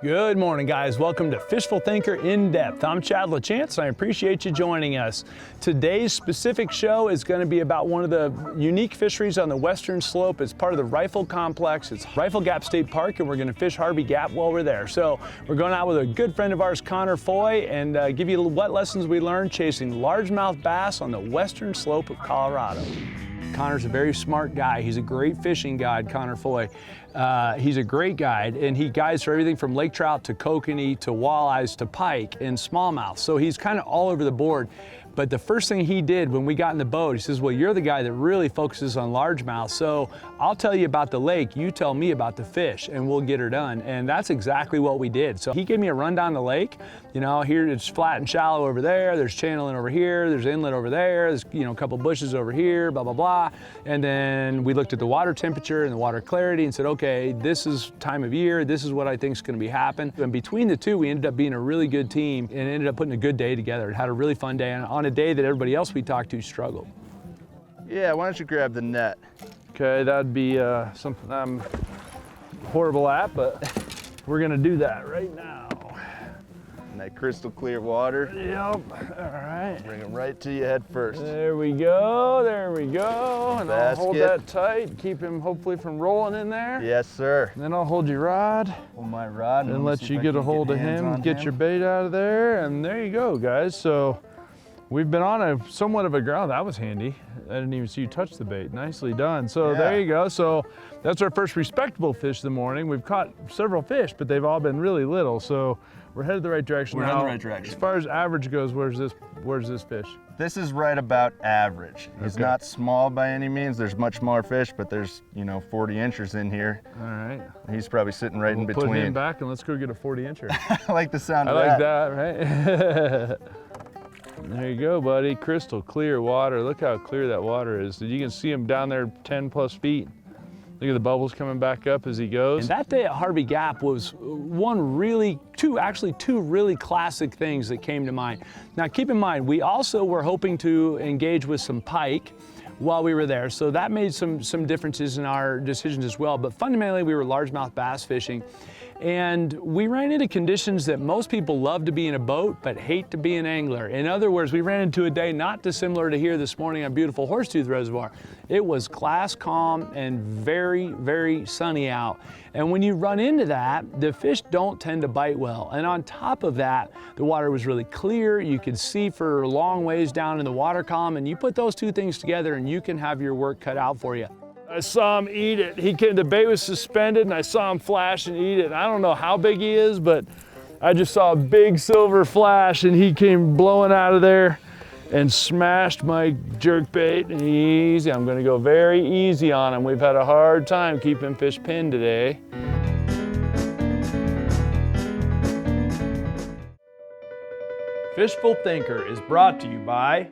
Good morning, guys. Welcome to Fishful Thinker In Depth. I'm Chad LaChance, and I appreciate you joining us. Today's specific show is going to be about one of the unique fisheries on the western slope. It's part of the Rifle Complex. It's Rifle Gap State Park, and we're going to fish Harvey Gap while we're there. So we're going out with a good friend of ours, Connor Foy, and give you what lessons we learned chasing largemouth bass on the western slope of Colorado. Connor's a very smart guy. He's a great fishing guide, Connor Foy. He's a great guide, and he guides for everything from lake trout to kokanee to walleyes to pike and smallmouth. So he's kind of all over the board. But the first thing he did when we got in the boat, he says, well, you're the guy that really focuses on largemouth, so I'll tell you about the lake, you tell me about the fish, and we'll get her done. And that's exactly what we did. So he gave me a rundown of the lake. You know, here it's flat and shallow over there, there's channeling over here, there's inlet over there, there's, you know, a couple bushes over here, blah, blah, blah. And then we looked at the water temperature and the water clarity and said, okay, this is time of year, this is what I think is gonna be happening. And between the two, we ended up being a really good team and ended up putting a good day together. It had a really fun day, and on a day that everybody else we talked to struggled. Yeah, why don't you grab the net? Okay, that'd be something I'm horrible at, but we're gonna do that right now. And that crystal clear water. Yep, all right. Bring it right to your head first. There we go, there we go. And I'll hold that tight, keep him hopefully from rolling in there. Yes, sir. And then I'll hold your rod. Hold my rod. And let you get a hold of him, get your bait out of there, and there you go, guys. So we've been on a somewhat of a ground. That was handy. I didn't even see you touch the bait. Nicely done. So yeah. There you go. So that's our first respectable fish of the morning. We've caught several fish, but they've all been really little. So we're headed the right direction. We're headed the right direction. As far as average goes, where's this fish? This is right about average. He's not small by any means. There's much smaller fish, but there's, 40 inches in here. All right. He's probably sitting right in between. Put him back and let's go get a 40 incher. I like the sound of that. I like that, right? There you go, buddy. Crystal clear water. Look how clear that water is. You can see him down there 10 plus feet. Look at the bubbles coming back up as he goes. And that day at Harvey Gap was two really classic things that came to mind. Now keep in mind, we also were hoping to engage with some pike while we were there. So that made some differences in our decisions as well. But fundamentally, we were largemouth bass fishing. And we ran into conditions that most people love to be in a boat, but hate to be an angler. In other words, we ran into a day not dissimilar to here this morning on beautiful Horsetooth Reservoir. It was glass calm and very, very sunny out. And when you run into that, the fish don't tend to bite well. And on top of that, the water was really clear. You could see for a long ways down in the water column, and you put those two things together and you can have your work cut out for you. I saw him eat it. The bait was suspended and I saw him flash and eat it. And I don't know how big he is, but I just saw a big silver flash and he came blowing out of there and smashed my jerk bait. Easy, I'm gonna go very easy on him. We've had a hard time keeping fish pinned today. Fishful Thinker is brought to you by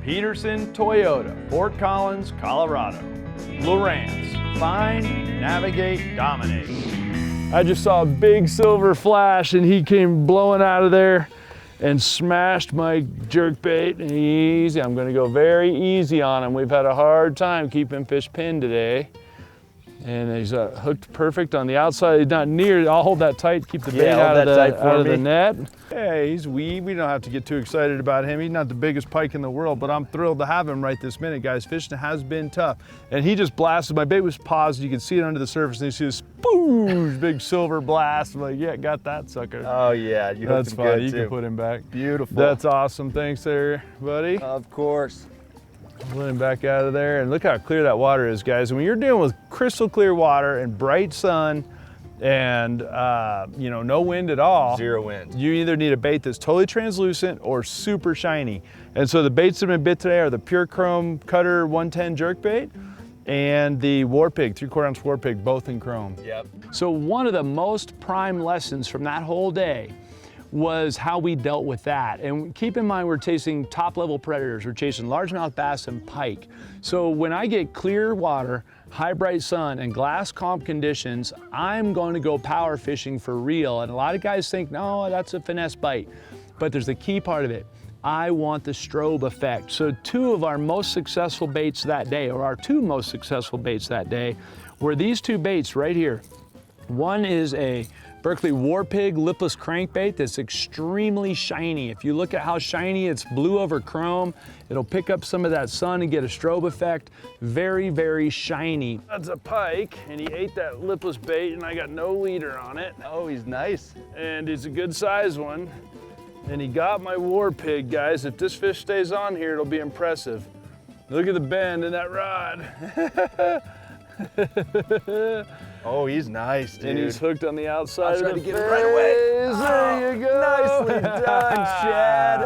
Peterson Toyota, Fort Collins, Colorado. Lowrance, find, navigate, dominate. I just saw a big silver flash and he came blowing out of there and smashed my jerk bait. Easy, I'm gonna go very easy on him. We've had a hard time keeping fish pinned today. And he's hooked perfect on the outside. He's not near, I'll hold that tight, keep the bait out of the net. Hey, he's wee. We don't have to get too excited about him. He's not the biggest pike in the world, but I'm thrilled to have him right this minute, guys. Fishing has been tough. And he just blasted. My bait was paused. You can see it under the surface, and you see this spoosh, big silver blast. I'm like, yeah, got that sucker. Oh, yeah. You hooked him fine. good, You too. can put him back. Beautiful. That's awesome. Thanks there, buddy. Of course. Let him back out of there, and look how clear that water is, guys. And when you're dealing with crystal clear water and bright sun and no wind at all, zero wind, you either need a bait that's totally translucent or super shiny. And so the baits that have been bit today are the Pure Chrome Cutter 110 jerkbait and the War Pig, 3/4 ounce War Pig, both in chrome. Yep. So one of the most prime lessons from that whole day was how we dealt with that. And keep in mind, we're chasing top level predators. We're chasing largemouth bass and pike. So when I get clear water, high bright sun, and glass calm conditions, I'm going to go power fishing for real. And a lot of guys think, no, that's a finesse bite. But there's the key part of it. I want the strobe effect. So two of our most successful baits that day, or our two most successful baits that day, were these two baits right here. One is a Berkley War Pig lipless crankbait that's extremely shiny. If you look at how shiny, it's blue over chrome. It'll pick up some of that sun and get a strobe effect. Very, very shiny. That's a pike, and he ate that lipless bait, and I got no leader on it. Oh, he's nice. And it's a good size one. And he got my War Pig, guys. If this fish stays on here, it'll be impressive. Look at the bend in that rod. Oh, he's nice, dude. And he's hooked on the outside of the to get him right away. There you go. Nicely done, Chad.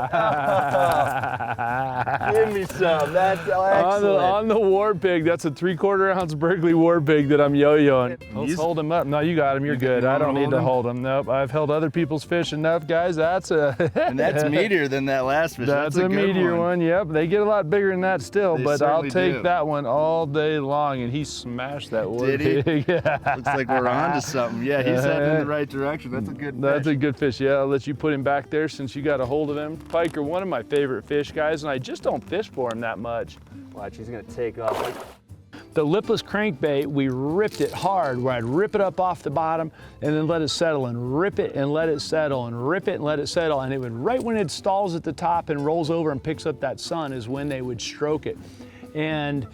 Give me some. That's excellent. On the War Pig, that's a 3/4 ounce Berkley War Pig that I'm yo-yoing. Let's hold him up. No, you got him. You're good. I don't need to hold him. Nope. I've held other people's fish enough, guys. That's a. And that's meatier than that last fish. That's a meatier one. Yep. They get a lot bigger than that still, but I'll take that one all day long. And he smashed that War Pig. Looks like we're on to something. Yeah, he's heading in the right direction. That's a good fish. That's a good fish. Yeah, I'll let you put him back there since you got a hold of him. Pike are one of my favorite fish, guys, and I just don't fish for him that much. Watch, he's gonna take off. The lipless crankbait, we ripped it hard, where I'd rip it up off the bottom and then let it settle and rip it and let it settle and rip it and let it settle. And it would, right when it stalls at the top and rolls over and picks up that sun is when they would stroke it. And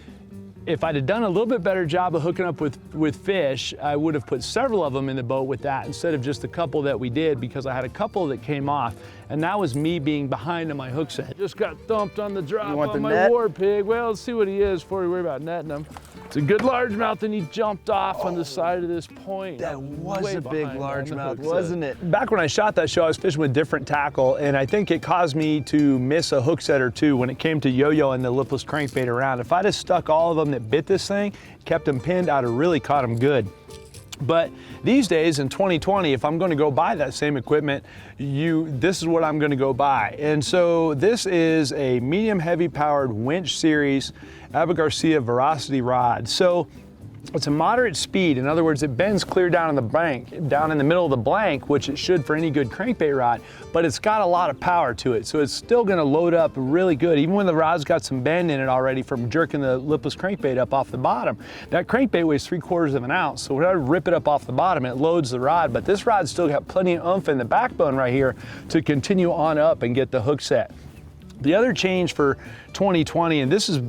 if I'd have done a little bit better job of hooking up with fish, I would have put several of them in the boat with that instead of just a couple that we did, because I had a couple that came off, and that was me being behind on my hook set. Just got thumped on the drop on my War Pig. Well, let's see what he is before we worry about netting him. It's a good largemouth, and he jumped off on the side of this point. That was a big largemouth, wasn't it? Back when I shot that show, I was fishing with different tackle, and I think it caused me to miss a hook set or two when it came to yo-yo and the lipless crankbait around. If I'd have stuck all of them that bit this thing, kept them pinned, I'd have really caught them good. But these days in 2020, if I'm going to go buy that same equipment, this is what I'm going to go buy. And so this is a medium heavy powered winch series Abu Garcia Veracity rod. So it's a moderate speed. In other words, it bends clear down in the blank, down in the middle of the blank, which it should for any good crankbait rod, but it's got a lot of power to it. So it's still gonna load up really good, even when the rod's got some bend in it already from jerking the lipless crankbait up off the bottom. That crankbait weighs 3/4 of an ounce, so when I rip it up off the bottom, it loads the rod, but this rod's still got plenty of oomph in the backbone right here to continue on up and get the hook set. The other change for 2020, and this is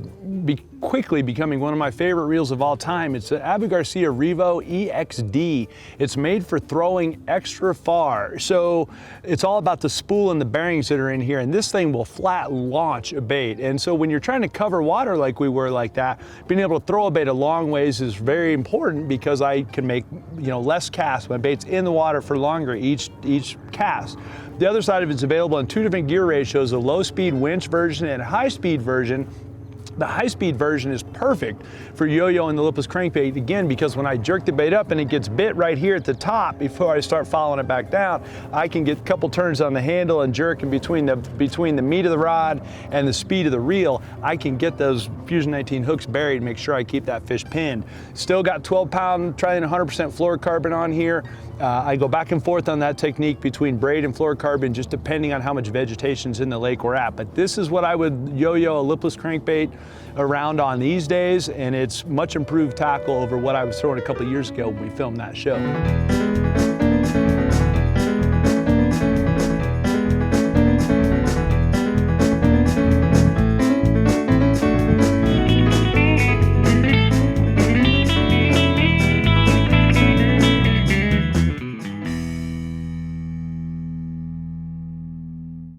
quickly becoming one of my favorite reels of all time, it's the Abu Garcia Revo EXD. It's made for throwing extra far. So it's all about the spool and the bearings that are in here, and this thing will flat launch a bait. And so when you're trying to cover water like we were like that, being able to throw a bait a long ways is very important, because I can make less casts. My bait's in the water for longer each cast. The other side of it's available in two different gear ratios, a low speed winch version and a high speed version. The high-speed version is perfect for yo-yo and the lipless crankbait, again, because when I jerk the bait up and it gets bit right here at the top before I start following it back down, I can get a couple turns on the handle and jerk in between the meat of the rod and the speed of the reel. I can get those Fusion 19 hooks buried and make sure I keep that fish pinned. Still got 12-pound, trying 100% fluorocarbon on here. I go back and forth on that technique between braid and fluorocarbon, just depending on how much vegetation's in the lake we're at. But this is what I would yo-yo a lipless crankbait around on these days, and it's much improved tackle over what I was throwing a couple of years ago when we filmed that show.